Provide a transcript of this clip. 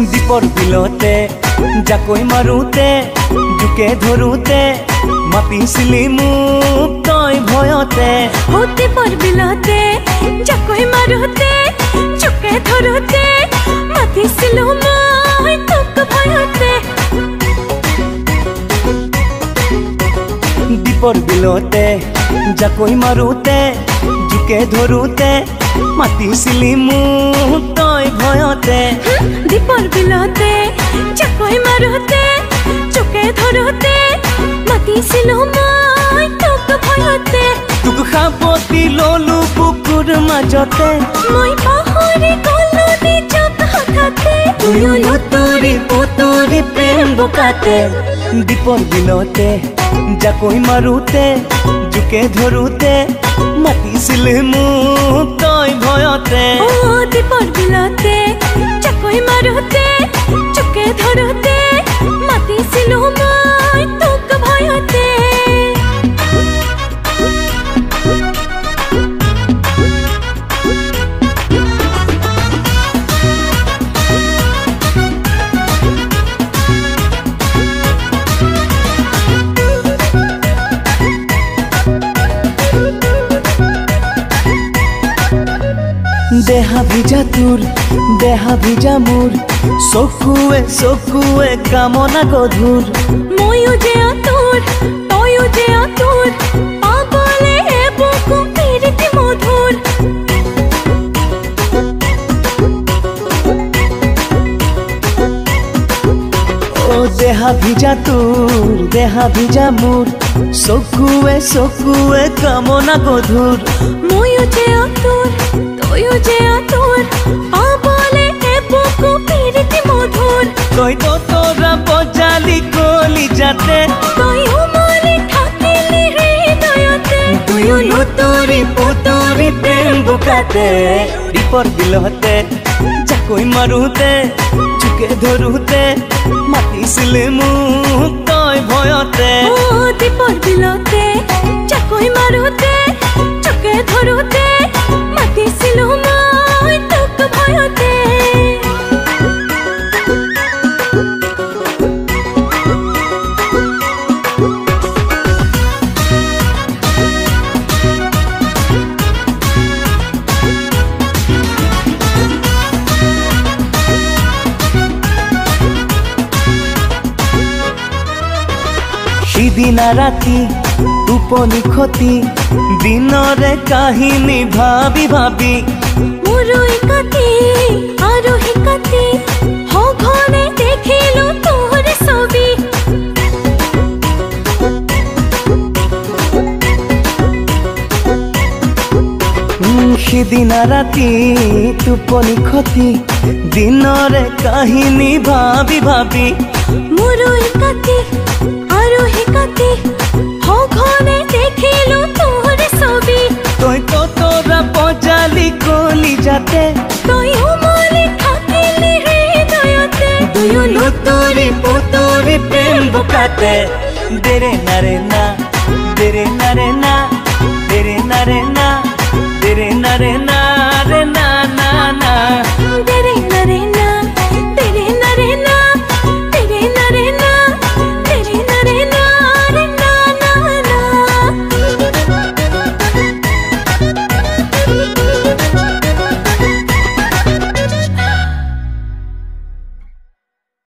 দীপর বিলতে জাকৈ মাৰোতে জুকে ধৰোতে মাতিছিলি মোক তই ভয়তে দীপৰ বিলতে জাকৈ মাৰোতে জুকে ধৰোতে মাতিছিলো মই তোক ভয়তে দীপৰ বিলতে জাকৈ মাৰোতে জুকে ধৰোতে মাতিছিলি মোক তই ভয়তে দীপৰ বিলতে জাকৈ মাৰোতে জুকে ধৰোতে মাতিছিলো মই তোক ভয়তে তোক সাৱটি ললো বুকুৰ মাজতে মই পাহৰি গলো নিজক হঠাতে তুয়ো লুতুৰি পুতুৰি প্ৰেম বোকাতে দীপৰ বিলতে জাকৈ মাৰোতে জুকে ধৰোতে মাতিছিলে মোক তই ভয়তে দীপৰ বিলতে জাকৈ মাৰোতে জুকে ধৰোতে মাতিছিলো মই তোক ভয়তে দেহা ভিজা তোৰ দেহা ভিজা মোৰ চকুৱে চকুৱে কামনা গধুৰ ময়ো যে আতুৰ তয়ো যে আতুৰ পাবলে বুকু প্ৰীতি মধুৰ ও দেহা ভিজা তোৰ দেহা ভিজা মোৰ চকুৱে চকুৱে কামনা গধুৰ ময়ো যে আতুৰ তয়ো যে আতুৰ পাবলে বুকু প্ৰীতি মধুৰ তই তো তোৰা বজালি কলি যাতে তয়ো মনে থাকিলি হৃদয়তে তুয়ো লুতুৰি পুতুৰি প্ৰেম বোকাতে দীপৰ বিলতে জাকৈ মাৰোতে জুকে ধৰোতে মাতিছিলে মোক তই ভয়তে দীপৰ বিলতে জাকৈ মাৰোতে জুকে ধৰোতে মাতিছিলো মই তোক ভয়তে সিদিনা ৰাতি টোপনি খতি দিনৰে কাহিনী ভাবি ভাবি মোৰো একাতি আৰু হেকাতি সঘনে দেখিলো তোৰ ছবি সিদিনা ৰাতি টোপনি খতি দিনৰে কাহিনী ভাবি ভাবি মোৰো একাতি আৰু হেকাতি সঘনে দেখিলো তোৰ ছবি তই তো তোৰা বজালি কলি যাতে তয়ো মনে থাকিলি হৃদয়তে তুয়ো লুতুৰি পুতুৰি প্ৰেম বোকাতে দেৰে নাৰে না